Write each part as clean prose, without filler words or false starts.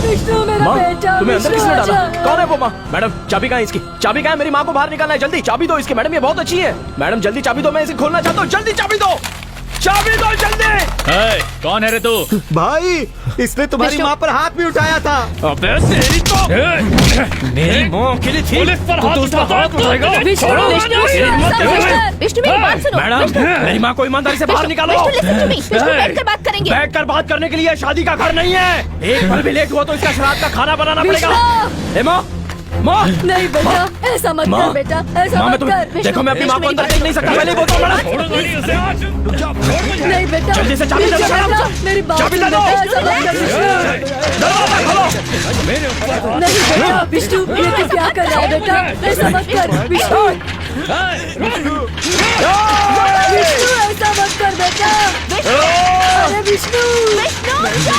विष्णु मेरा माँ, बेटा, तुम्हें अंदर विष्णु किसने डाला? आजा। कौन है वो? माँ, मैडम चाबी कहाँ है इसकी? चाबी कहाँ है? मेरी माँ को बाहर निकालना है, जल्दी चाबी दो इसकी। मैडम ये बहुत अच्छी है। मैडम जल्दी चाबी दो, मैं इसे खोलना चाहता हूँ। जल्दी चाबी दो, चाबी दो जल्दी। कौन है रे तू? भाई, इसने तुम्हारी माँ पर हाथ भी उठाया था। अबे तेरी तो मेरी माँ अकेली थी। पुलिस पर हाथ उठाएगा? विष्णु विष्णु मेरी बात सुनो। मैडम मेरी माँ को ईमानदारी से बाहर निकालो। विष्णु बैठ कर बात करेंगे। बैठ कर बात करने के लिए शादी का घर नहीं है। एक पल भी लेट हुआ तो इसका श्राद्ध का खाना बनाना पड़ेगा। माँ, माँ नहीं बेटा, ऐसा मत कर बेटा, ऐसा मत कर। देखो मैं अपनी माँ को अंदर देख नहीं सकता। पहले बोलता हूँ मैडम। नहीं बेटा, जल्दी से चाबी दे दो मैडम। मेरी बात चाबी सुन दे दो। बेटा, ऐसा मत कर विष्णु। दरवाजा खोलो। नहीं बेटा, विष्णु ये तू क्या कर रहा है बेटा, ऐसा मत कर विष्णु। विष्णु ऐसा मत कर बेटा। अरे विष्णु, विष्णु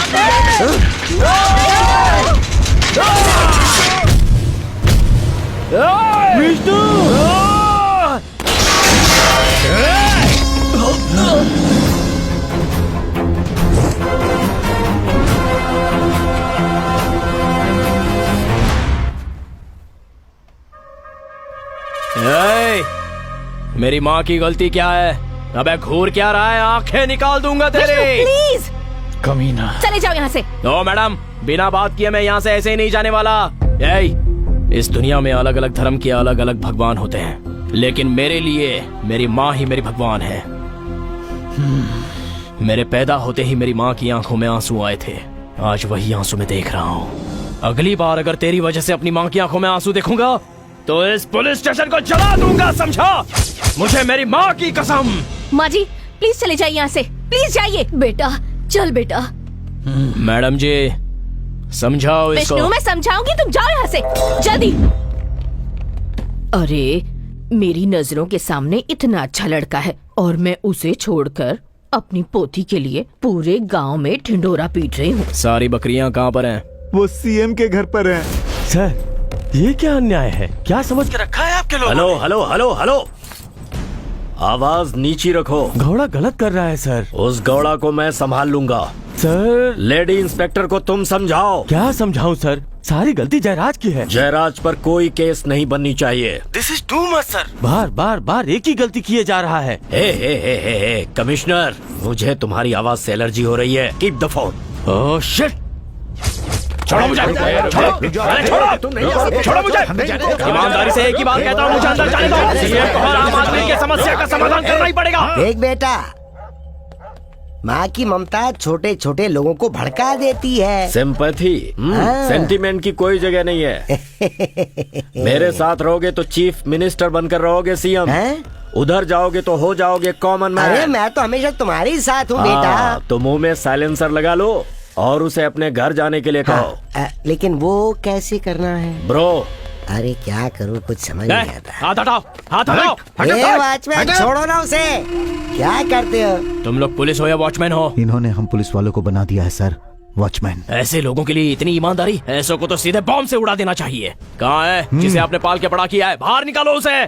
मेरी माँ की गलती क्या है? अबे घूर क्या रहा है? आंखें निकाल दूंगा तेरे। प्लीज कमीना। चले जाओ यहाँ से। ओ मैडम, बिना बात किए मैं यहाँ से ऐसे ही नहीं जाने वाला। इस दुनिया में अलग अलग धर्म के अलग अलग भगवान होते हैं, लेकिन मेरे लिए मेरी माँ ही मेरी भगवान है। मेरे पैदा होते ही मेरी माँ की आंखों में आंसू आए थे। आज वही आंसू मैं देख रहा हूँ। अगली बार अगर तेरी वजह से अपनी माँ की आंखों में आंसू देखूंगा तो इस पुलिस स्टेशन को जला दूंगा, समझा? मुझे मेरी माँ की कसम। माँ जी प्लीज चले जाइए यहाँ से, प्लीज जाइए। बेटा चल बेटा। मैडम जी समझाओ इसको। विष्णु मैं समझाऊंगी, तुम जाओ यहाँ से जल्दी। अरे मेरी नजरों के सामने इतना अच्छा लड़का है और मैं उसे छोड़कर अपनी पोती के लिए पूरे गांव में ढिंडोरा पीट रही हूँ। सारी बकरियां कहाँ पर हैं? वो सीएम के घर पर है। सर ये क्या अन्याय है? क्या समझ के रखा है आपके लोगों ने? हेलो हेलो हेलो हेलो, आवाज नीची रखो। घोड़ा गलत कर रहा है सर। उस घोड़ा को मैं संभाल लूंगा। सर लेडी इंस्पेक्टर को तुम समझाओ। क्या समझाऊं सर? सारी गलती जयराज की है। जयराज पर कोई केस नहीं बननी चाहिए। This is too much sir. बार बार बार एक ही गलती किए जा रहा है। हे कमिश्नर, मुझे तुम्हारी आवाज से एलर्जी हो रही है। Keep the phone. Oh shit. छोड़ो मुझे, छोड़ो मुझे। ईमानदारी से एक ही बात कहता हूँ, मुझे अंदर जाने दो। सीएम को और आम आदमी की समस्या का समाधान करना ही पड़ेगा। देख बेटा, माँ की ममता छोटे छोटे लोगों को भड़का देती है। सिंपैथी, सेंटीमेंट की कोई जगह नहीं है। मेरे साथ रहोगे तो चीफ मिनिस्टर बनकर रहोगे सीएम। उधर जाओगे तो हो जाओगे कॉमन मैन। अरे मैं तो हमेशा तुम्हारे साथ हूँ बेटा। तो मुंह में साइलेंसर लगा लो और उसे अपने घर जाने के लिए कहो। लेकिन वो कैसे करना है ब्रो? अरे क्या करूँ, कुछ समझ नहीं आता। हाथ हटाओ, हाथ हटाओ। वॉचमैन छोड़ो ना उसे, क्या करते हो तुम लोग? पुलिस हो या वॉचमैन हो? इन्होंने हम पुलिस वालों को बना दिया है सर, वॉचमैन। ऐसे लोगों के लिए इतनी ईमानदारी? ऐसों को तो सीधे बॉम्ब से उड़ा देना चाहिए। कहाँ है जिसे आपने पाल के बड़ा किया है? बाहर निकालो उसे।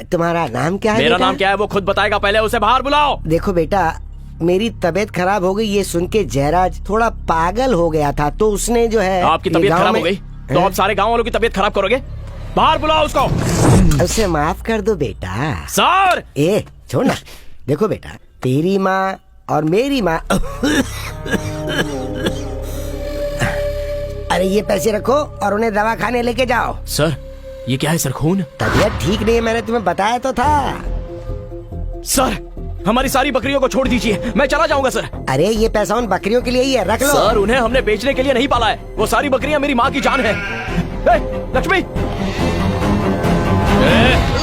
तुम्हारा नाम क्या है? मेरा नाम क्या है वो खुद बताएगा, पहले उसे बाहर बुलाओ। देखो बेटा, मेरी तबीयत खराब हो गई ये सुन के जयराज थोड़ा पागल हो गया था, तो उसने जो है। आपकी तबीयत खराब हो गई तो आप सारे गाँव वालों की तबीयत खराब करोगे? बाहर बुलाओ उसको। उसे माफ कर दो बेटा। सर छोड़ ना। देखो बेटा, तेरी माँ और मेरी माँ। अरे ये पैसे रखो और उन्हें दवा खाने लेके जाओ। सर ये क्या है सर? खून? तबीयत ठीक नहीं है, मैंने तुम्हें बताया तो था। सर हमारी सारी बकरियों को छोड़ दीजिए, मैं चला जाऊंगा सर। अरे ये पैसा उन बकरियों के लिए ही है, रख लो। सर उन्हें हमने बेचने के लिए नहीं पाला है, वो सारी बकरियां मेरी माँ की जान है। लक्ष्मी,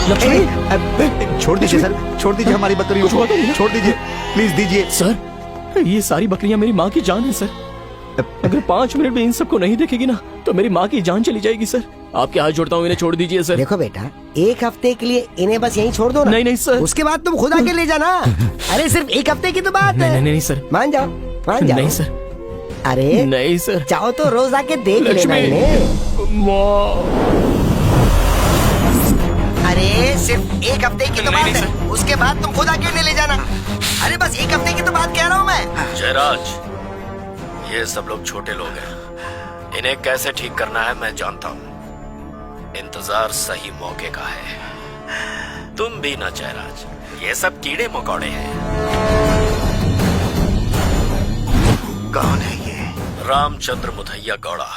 लक्ष्मी छोड़ दीजिए सर, छोड़ दीजिए हमारी बकरियों को, छोड़ दीजिए प्लीज दीजिए। सर ये सारी बकरियां मेरी माँ की जान है सर। अगर 5 मिनट में इन सबको नहीं देखेगी ना तो मेरी माँ की जान चली जाएगी सर। आपके हाथ जोड़ता हूँ, इन्हें छोड़ दीजिए सर। देखो बेटा, 1 हफ्ते के लिए इन्हें बस यहीं छोड़ दो ना। नहीं सर, उसके बाद तुम खुद आके ले जाना। अरे सिर्फ 1 हफ्ते की तो बात है। नहीं सर, मान जाओ, मान जाओ। नहीं सर। अरे नहीं सर, चाहो तो रोज आके देख लेना इन्हें। अरे सिर्फ 1 हफ्ते की तो बात है, उसके बाद तुम खुद आके ले जाना। अरे बस 1 हफ्ते की तो बात कह रहा हूँ मैं। जयराज, ये सब लोग छोटे लोग हैं, इन्हें कैसे ठीक करना है मैं जानता हूँ। इंतजार सही मौके का है। तुम भी ना जयराज, ये सब कीड़े मकोड़े हैं। कौन है ये? रामचंद्र मुथैया गौड़ा,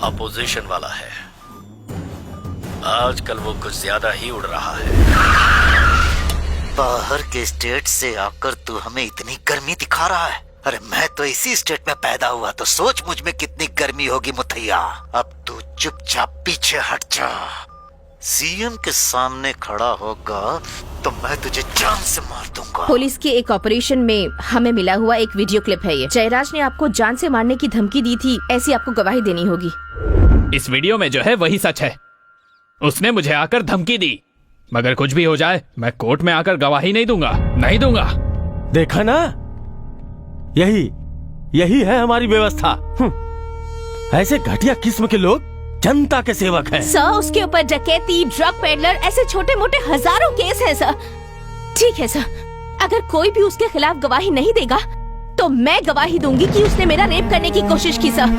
अपोजिशन वाला है। आजकल वो कुछ ज्यादा ही उड़ रहा है। बाहर के स्टेट से आकर तू हमें इतनी गर्मी दिखा रहा है। अरे मैं तो इसी स्टेट में पैदा हुआ, तो सोच मुझ में कितनी गर्मी होगी मुथैया। अब तू चुपचाप पीछे हट जा। सीएम के सामने खड़ा होगा तो मैं तुझे जान से मार दूंगा। पुलिस के एक ऑपरेशन में हमें मिला हुआ एक वीडियो क्लिप है ये। जयराज ने आपको जान से मारने की धमकी दी थी, ऐसी आपको गवाही देनी होगी। इस वीडियो में जो है वही सच है। उसने मुझे आकर धमकी दी, मगर कुछ भी हो जाए मैं कोर्ट में आकर गवाही नहीं दूंगा, नहीं दूंगा। देखा ना, यही है हमारी व्यवस्था। ऐसे घटिया किस्म के लोग जनता के सेवक हैं। सर, उसके ऊपर डकैती, ड्रग पेडलर, ऐसे छोटे मोटे हजारों केस हैं सर। ठीक है सर, अगर कोई भी उसके खिलाफ गवाही नहीं देगा तो मैं गवाही दूंगी कि उसने मेरा रेप करने की कोशिश की सर।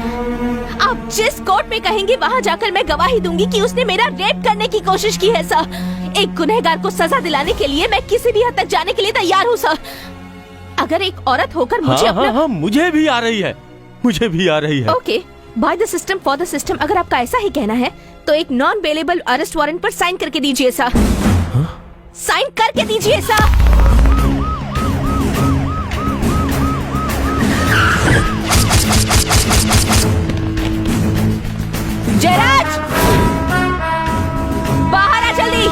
आप जिस कोर्ट में कहेंगे वहाँ जाकर मैं गवाही दूंगी कि उसने मेरा रेप करने की कोशिश की है सर। एक गुनहगार को सजा दिलाने के लिए मैं किसी भी हद तक जाने के लिए तैयार हूँ सर। अगर एक औरत होकर मुझे अपना... मुझे भी आ रही है। Okay, by the system for the system, अगर आपका ऐसा ही कहना है तो एक नॉन बेलेबल अरेस्ट वारंट पर साइन करके दीजिए सर। साइन करके दीजिए सर। जयराज, बाहर आ जल्दी,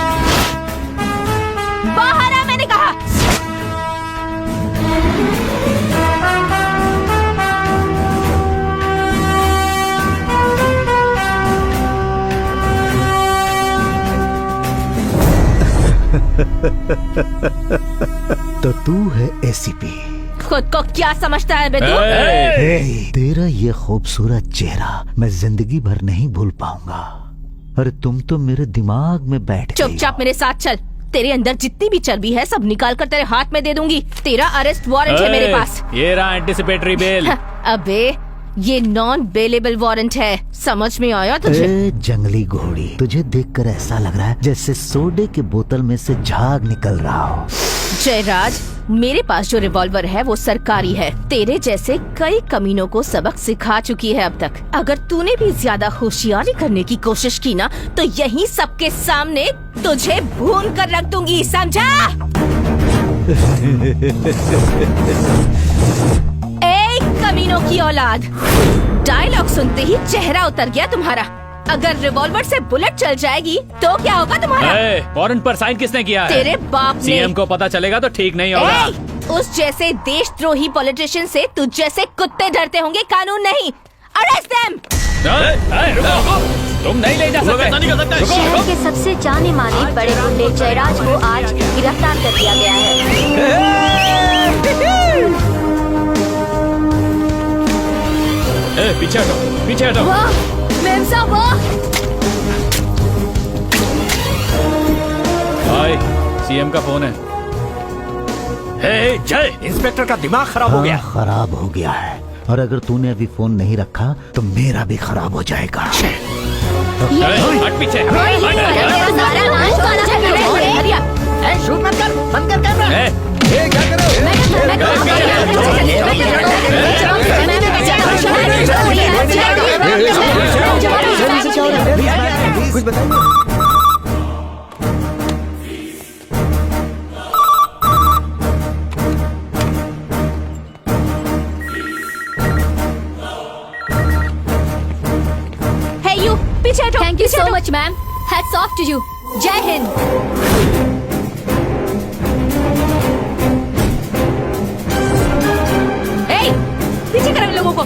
बाहर आ मैंने कहा। तो तू है एसीपी। खुद को क्या समझता है बे तू? तेरा ये खूबसूरत चेहरा मैं जिंदगी भर नहीं भूल पाऊंगा। अरे तुम तो मेरे दिमाग में बैठ गई हो। चुपचाप मेरे साथ चल। तेरे अंदर जितनी भी चर्बी है सब निकाल कर तेरे हाथ में दे दूंगी। तेरा अरेस्ट वारंट है मेरे पास। ये रहा एंटिसिपेटरी बेल। अबे ये नॉन बेलेबल वारंट है, समझ में आया तुझे? जंगली घोड़ी, तुझे देखकर ऐसा लग रहा है जैसे सोडे के बोतल में से झाग निकल रहा हो। जयराज, मेरे पास जो रिवॉल्वर है वो सरकारी है। तेरे जैसे कई कमीनों को सबक सिखा चुकी है अब तक। अगर तूने भी ज्यादा होशियारी करने की कोशिश की ना तो यहीं सबके सामने तुझे भून कर रख दूंगी, समझा? कमीनों की औलाद, डायलॉग सुनते ही चेहरा उतर गया तुम्हारा। अगर रिवॉल्वर से बुलेट चल जाएगी तो क्या होगा तुम्हारा? वारंट पर साइन किसने किया है? तेरे बाप ने। सीएम को पता चलेगा तो ठीक नहीं होगा। उस जैसे देशद्रोही पॉलिटिशियन से तुझ जैसे कुत्ते डरते होंगे, कानून नहीं। Arrest them. तुम नहीं ले जा सकते। शहर के सबसे जाने माने बड़े गुंडे जयराज को आज गिरफ्तार कर लिया गया है। पीछे हटो, पीछे हटो। मेम साहब, भाई सीएम का फोन है। जय, इंस्पेक्टर का दिमाग खराब हो गया। खराब हो गया है, और अगर तूने अभी फोन नहीं रखा तो मेरा भी खराब हो जाएगा। हट पीछे। शूट मत कर, बंद कर कैमरा। कुछ बताइए। Hey you, पीछे हटो। Thank you so much, ma'am. Hats off to you. जय हिंद। पीछे करो लोगों को।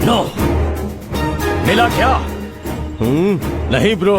नो, मिला क्या? नहीं ब्रो,